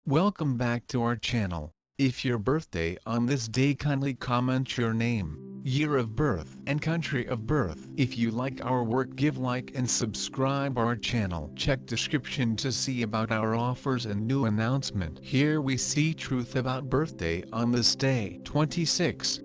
Welcome back to our channel. If your birthday on this day, kindly comment your name, year of birth and country of birth. If you like our work, give like and subscribe our channel. Check description to see about our offers and new announcement. Here we see truth about birthday on this day. 26.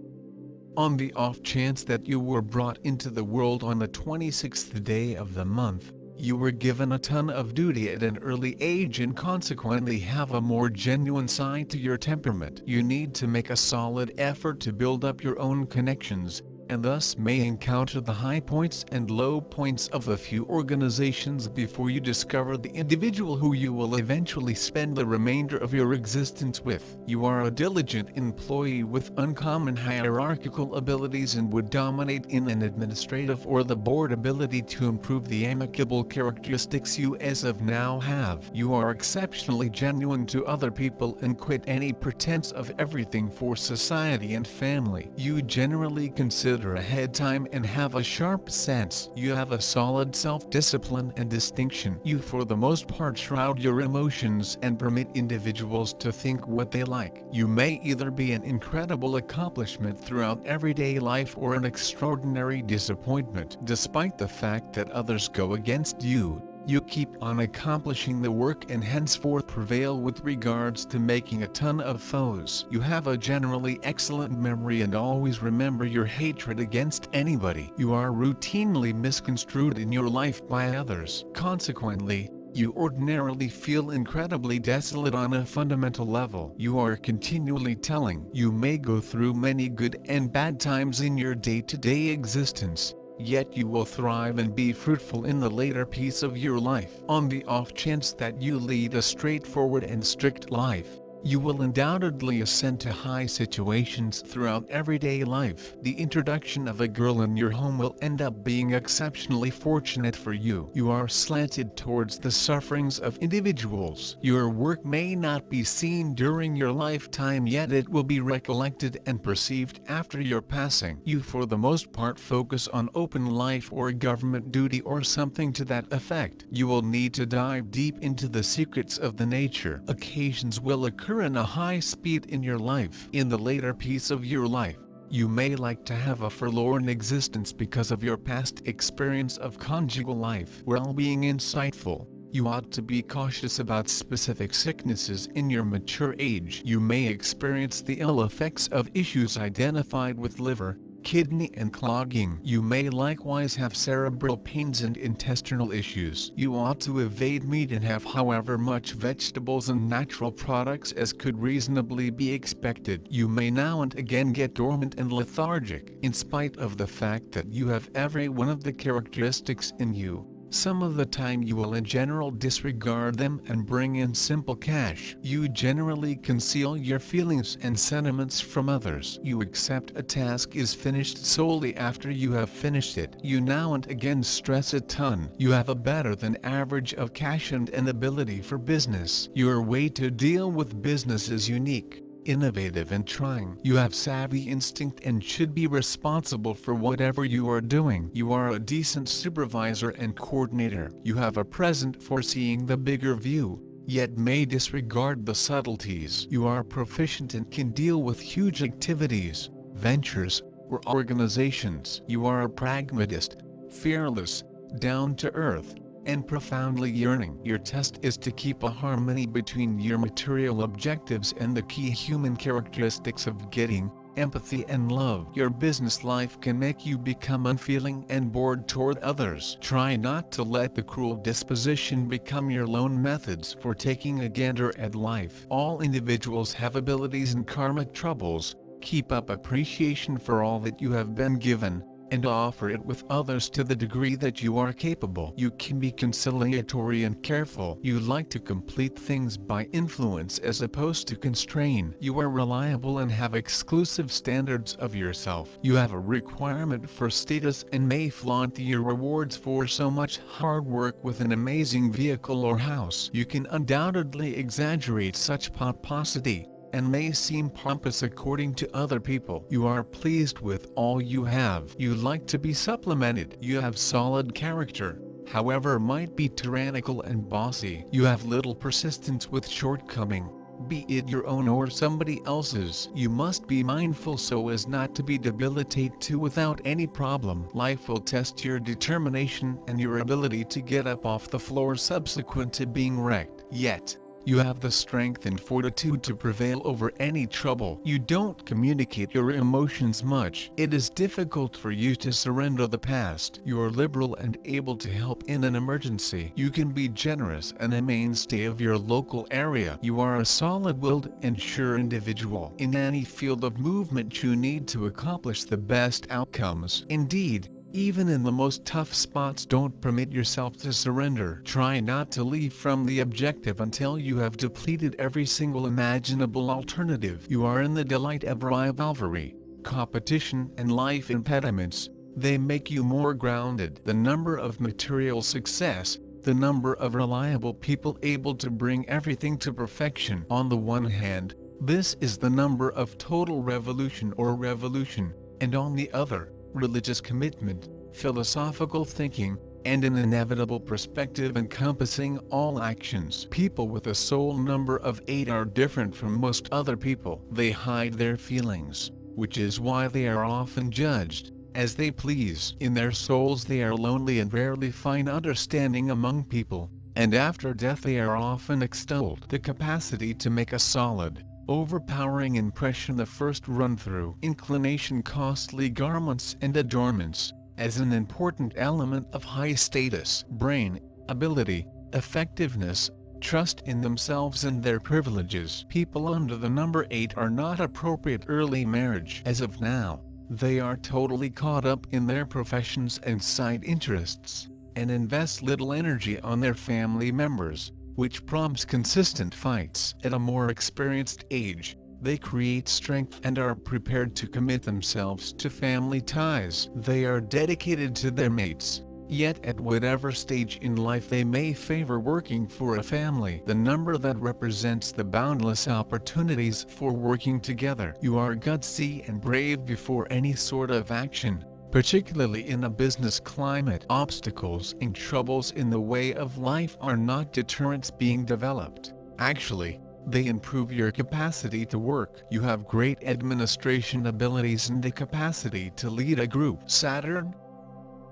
On the off chance that you were brought into the world on the 26th day of the month, you were given a ton of duty at an early age and consequently have a more genuine side to your temperament. You need to make a solid effort to build up your own connections, and thus may encounter the high points and low points of a few organizations before you discover the individual who you will eventually spend the remainder of your existence with. You are a diligent employee with uncommon hierarchical abilities and would dominate in an administrative or the board ability to improve the amicable characteristics you as of now have. You are exceptionally genuine to other people and quit any pretense of everything for society and family. You generally consider ahead time and have a sharp sense. You have a solid self-discipline and distinction. You for the most part shroud your emotions and permit individuals to think what they like. You may either be an incredible accomplishment throughout everyday life or an extraordinary disappointment. Despite the fact that others go against you, you keep on accomplishing the work and henceforth prevail with regards to making a ton of foes. You have a generally excellent memory and always remember your hatred against anybody. You are routinely misconstrued in your life by others. Consequently, you ordinarily feel incredibly desolate on a fundamental level. You are continually telling. You may go through many good and bad times in your day-to-day existence, yet you will thrive and be fruitful in the later piece of your life. On the off chance that you lead a straightforward and strict life, you will undoubtedly ascend to high situations throughout everyday life. The introduction of a girl in your home will end up being exceptionally fortunate for you. You are slanted towards the sufferings of individuals. Your work may not be seen during your lifetime, yet it will be recollected and perceived after your passing. You for the most part focus on open life or government duty or something to that effect. You will need to dive deep into the secrets of the nature. Occasions will occur in a high speed in your life. In the later piece of your life, you may like to have a forlorn existence because of your past experience of conjugal life. While being insightful, you ought to be cautious about specific sicknesses in your mature age. You may experience the ill effects of issues identified with liver, kidney and clogging. You may likewise have cerebral pains and intestinal issues. You ought to evade meat and have however much vegetables and natural products as could reasonably be expected. You may now and again get dormant and lethargic. In spite of the fact that you have every one of the characteristics in you, some of the time you will in general disregard them and bring in simple cash. You generally conceal your feelings and sentiments from others. You accept a task is finished solely after you have finished it. You now and again stress a ton. You have a better than average of cash and an ability for business. Your way to deal with business is unique, innovative and trying. You have savvy instinct and should be responsible for whatever you are doing. You are a decent supervisor and coordinator. You have a present for seeing the bigger view, yet may disregard the subtleties. You are proficient and can deal with huge activities, ventures, or organizations. You are a pragmatist, fearless, down to earth, and profoundly yearning. Your test is to keep a harmony between your material objectives and the key human characteristics of getting, empathy and love. Your business life can make you become unfeeling and bored toward others. Try not to let the cruel disposition become your lone methods for taking a gander at life. All individuals have abilities and karmic troubles. Keep up appreciation for all that you have been given, and offer it with others to the degree that you are capable. You can be conciliatory and careful. You like to complete things by influence as opposed to constrain. You are reliable and have exclusive standards of yourself. You have a requirement for status and may flaunt your rewards for so much hard work with an amazing vehicle or house. You can undoubtedly exaggerate such pomposity, and may seem pompous according to other people. You are pleased with all you have. You like to be supplemented. You have solid character, however might be tyrannical and bossy. You have little persistence with shortcoming, be it your own or somebody else's. You must be mindful so as not to be debilitated too without any problem. Life will test your determination and your ability to get up off the floor subsequent to being wrecked. Yet, you have the strength and fortitude to prevail over any trouble. You don't communicate your emotions much. It is difficult for you to surrender the past. You are liberal and able to help in an emergency. You can be generous and a mainstay of your local area. You are a solid-willed and sure individual. In any field of movement you need to accomplish the best outcomes. Indeed, even in the most tough spots, don't permit yourself to surrender. Try not to leave from the objective until you have depleted every single imaginable alternative. You are in the delight of rivalry, competition and life impediments. They make you more grounded. The number of material success, the number of reliable people able to bring everything to perfection. On the one hand, this is the number of total revolution, and on the other, religious commitment, philosophical thinking, and an inevitable perspective encompassing all actions. People with a soul number of 8 are different from most other people. They hide their feelings, which is why they are often judged as they please. In their souls they are lonely and rarely find understanding among people, and after death they are often extolled. The capacity to make a solid, overpowering impression the first run-through. Inclination, costly garments and adornments, as an important element of high status. Brain, ability, effectiveness, trust in themselves and their privileges. People under the number 8 are not appropriate early marriage. As of now, they are totally caught up in their professions and side interests, and invest little energy on their family members, which prompts consistent fights. At a more experienced age, they create strength and are prepared to commit themselves to family ties. They are dedicated to their mates, yet at whatever stage in life they may favor working for a family. The number that represents the boundless opportunities for working together. You are gutsy and brave before any sort of action, particularly in a business climate. Obstacles and troubles in the way of life are not deterrents being developed. Actually, they improve your capacity to work. You have great administration abilities and the capacity to lead a group. Saturn.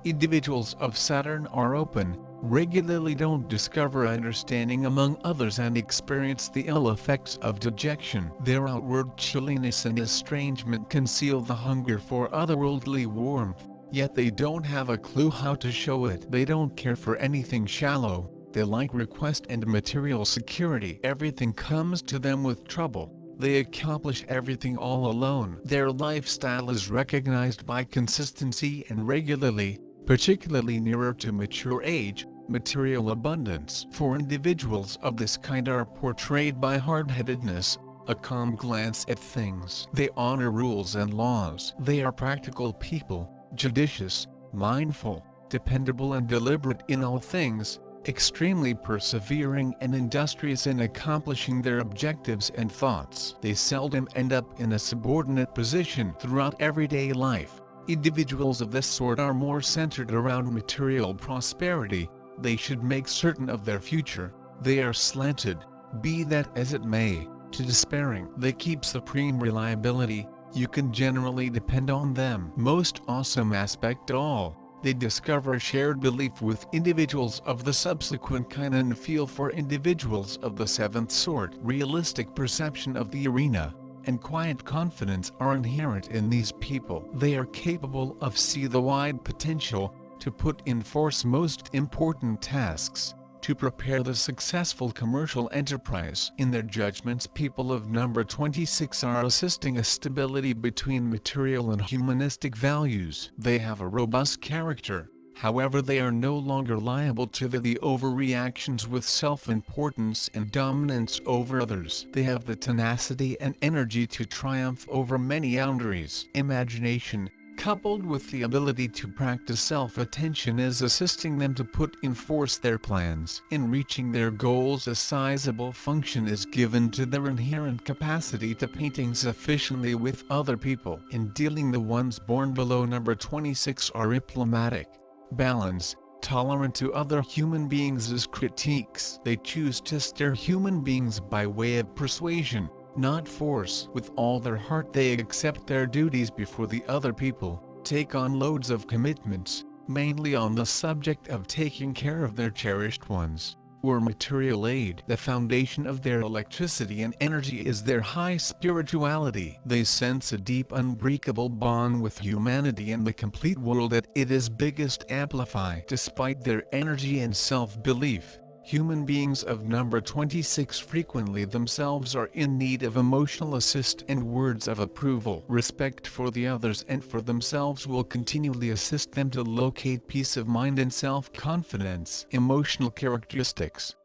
Individuals of Saturn are open, regularly don't discover understanding among others and experience the ill effects of dejection. Their outward chilliness and estrangement conceal the hunger for otherworldly warmth, yet they don't have a clue how to show it. They don't care for anything shallow, they like request and material security. Everything comes to them with trouble. They accomplish everything all alone. Their lifestyle is recognized by consistency and regularly, particularly nearer to mature age, material abundance. For individuals of this kind are portrayed by hard-headedness, a calm glance at things. They honor rules and laws. They are practical people, judicious, mindful, dependable and deliberate in all things, extremely persevering and industrious in accomplishing their objectives and thoughts. They seldom end up in a subordinate position throughout everyday life. Individuals of this sort are more centered around material prosperity. They should make certain of their future. They are slanted, be that as it may, to despairing. They keep supreme reliability. You can generally depend on them. Most awesome aspect of all, they discover shared belief with individuals of the subsequent kind and feel for individuals of the seventh sort. Realistic perception of the arena and quiet confidence are inherent in these people. They are capable of see the wide potential, to put in force most important tasks, to prepare the successful commercial enterprise. In their judgments, people of number 26 are assisting a stability between material and humanistic values. They have a robust character. However, they are no longer liable to the overreactions with self-importance and dominance over others. They have the tenacity and energy to triumph over many boundaries. Imagination, coupled with the ability to practice self-attention, is assisting them to put in force their plans. In reaching their goals, a sizable function is given to their inherent capacity to painting sufficiently with other people. In dealing, the ones born below number 26 are diplomatic, balanced, tolerant to other human beings' critiques. They choose to steer human beings by way of persuasion, not force. With all their heart they accept their duties before the other people, take on loads of commitments, mainly on the subject of taking care of their cherished ones, or material aid. The foundation of their electricity and energy is their high spirituality. They sense a deep unbreakable bond with humanity and the complete world that it is biggest amplify. Despite their energy and self-belief, human beings of number 26 frequently themselves are in need of emotional assist and words of approval. Respect for the others and for themselves will continually assist them to locate peace of mind and self-confidence. Emotional characteristics.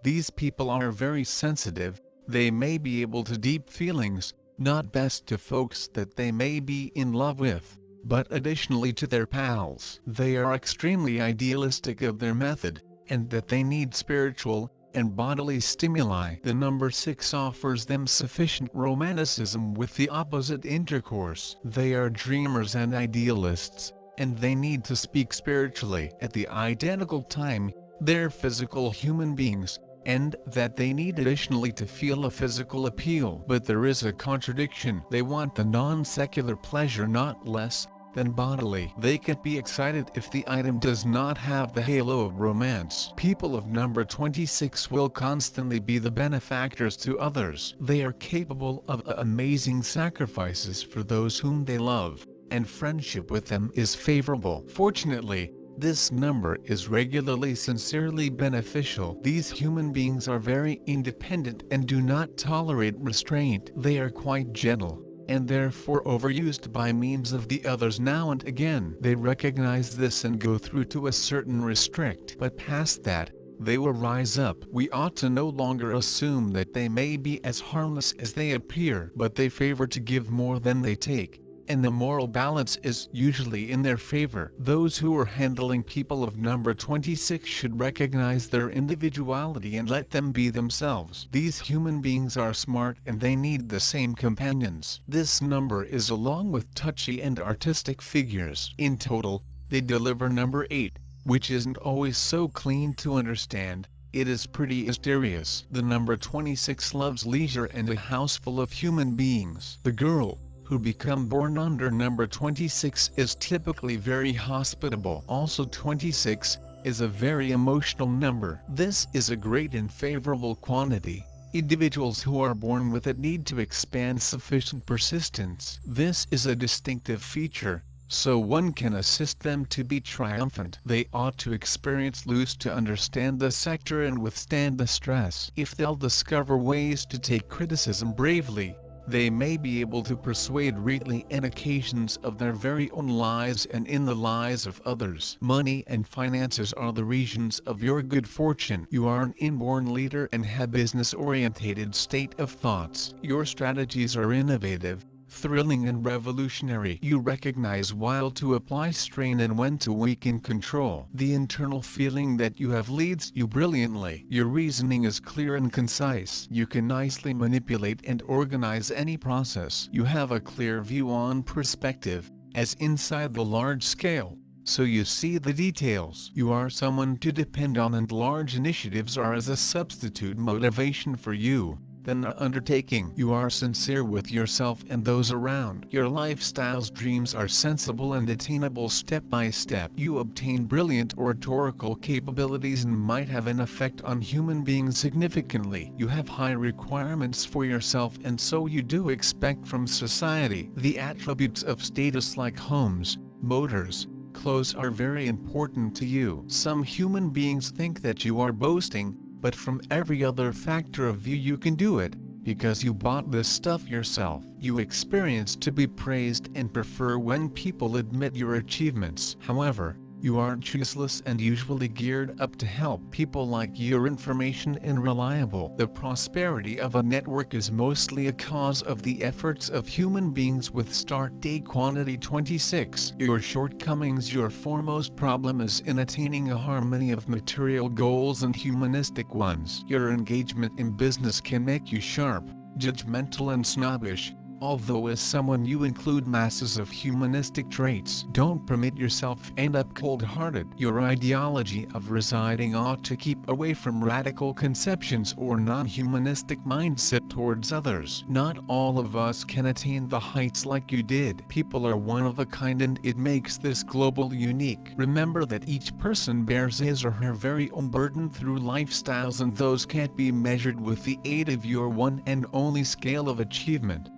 These people are very sensitive. They may be able to deep feelings, not best to folks that they may be in love with, but additionally to their pals. They are extremely idealistic of their method, and that they need spiritual and bodily stimuli. The number 6 offers them sufficient romanticism with the opposite intercourse. They are dreamers and idealists, and they need to speak spiritually. At the identical time, they're physical human beings, and that they need additionally to feel a physical appeal. But there is a contradiction. They want the non-secular pleasure not less than bodily. They can be excited if the item does not have the halo of romance. People of number 26 will constantly be the benefactors to others. They are capable of amazing sacrifices for those whom they love, and friendship with them is favorable. Fortunately, this number is regularly sincerely beneficial. These human beings are very independent and do not tolerate restraint. They are quite gentle, and therefore overused by means of the others now and again. They recognize this and go through to a certain restrict, but past that, they will rise up. We ought to no longer assume that they may be as harmless as they appear, but they favor to give more than they take, and the moral balance is usually in their favor. Those who are handling people of number 26 should recognize their individuality and let them be themselves. These human beings are smart and they need the same companions. This number is along with touchy and artistic figures. In total, they deliver number 8, which isn't always so clean to understand. It is pretty mysterious. The number 26 loves leisure and a house full of human beings. The girl who become born under number 26 is typically very hospitable. Also 26 is a very emotional number. This is a great and favorable quantity. Individuals who are born with it need to expand sufficient persistence. This is a distinctive feature, so one can assist them to be triumphant. They ought to experience loss to understand the sector and withstand the stress. If they'll discover ways to take criticism bravely, they may be able to persuade rightly in occasions of their very own lives and in the lives of others. Money and finances are the regions of your good fortune. You are an inborn leader and have business-orientated state of thoughts. Your strategies are innovative, thrilling and revolutionary. You recognize while to apply strain and when to weaken control. The internal feeling that you have leads you brilliantly. Your reasoning is clear and concise. You can nicely manipulate and organize any process. You have a clear view on perspective, as inside the large scale, so you see the details. You are someone to depend on and large initiatives are as a substitute motivation for you than an undertaking. You are sincere with yourself and those around. Your lifestyle's dreams are sensible and attainable step by step. You obtain brilliant oratorical capabilities and might have an effect on human beings significantly. You have high requirements for yourself and so you do expect from society. The attributes of status like homes, motors, clothes are very important to you. Some human beings think that you are boasting, but from every other factor of view you can do it, because you bought this stuff yourself. You experience to be praised and prefer when people admit your achievements. However, you aren't useless and usually geared up to help people like your information and reliable. The prosperity of a network is mostly a cause of the efforts of human beings with start date quantity 26. Your shortcomings. Your foremost problem is in attaining a harmony of material goals and humanistic ones. Your engagement in business can make you sharp, judgmental and snobbish, Although as someone you include masses of humanistic traits, don't permit yourself end up cold-hearted. Your ideology of residing ought to keep away from radical conceptions or non-humanistic mindset towards others. Not all of us can attain the heights like you did. People are one of a kind and it makes this global unique. Remember that each person bears his or her very own burden through lifestyles, and those can't be measured with the aid of your one and only scale of achievement.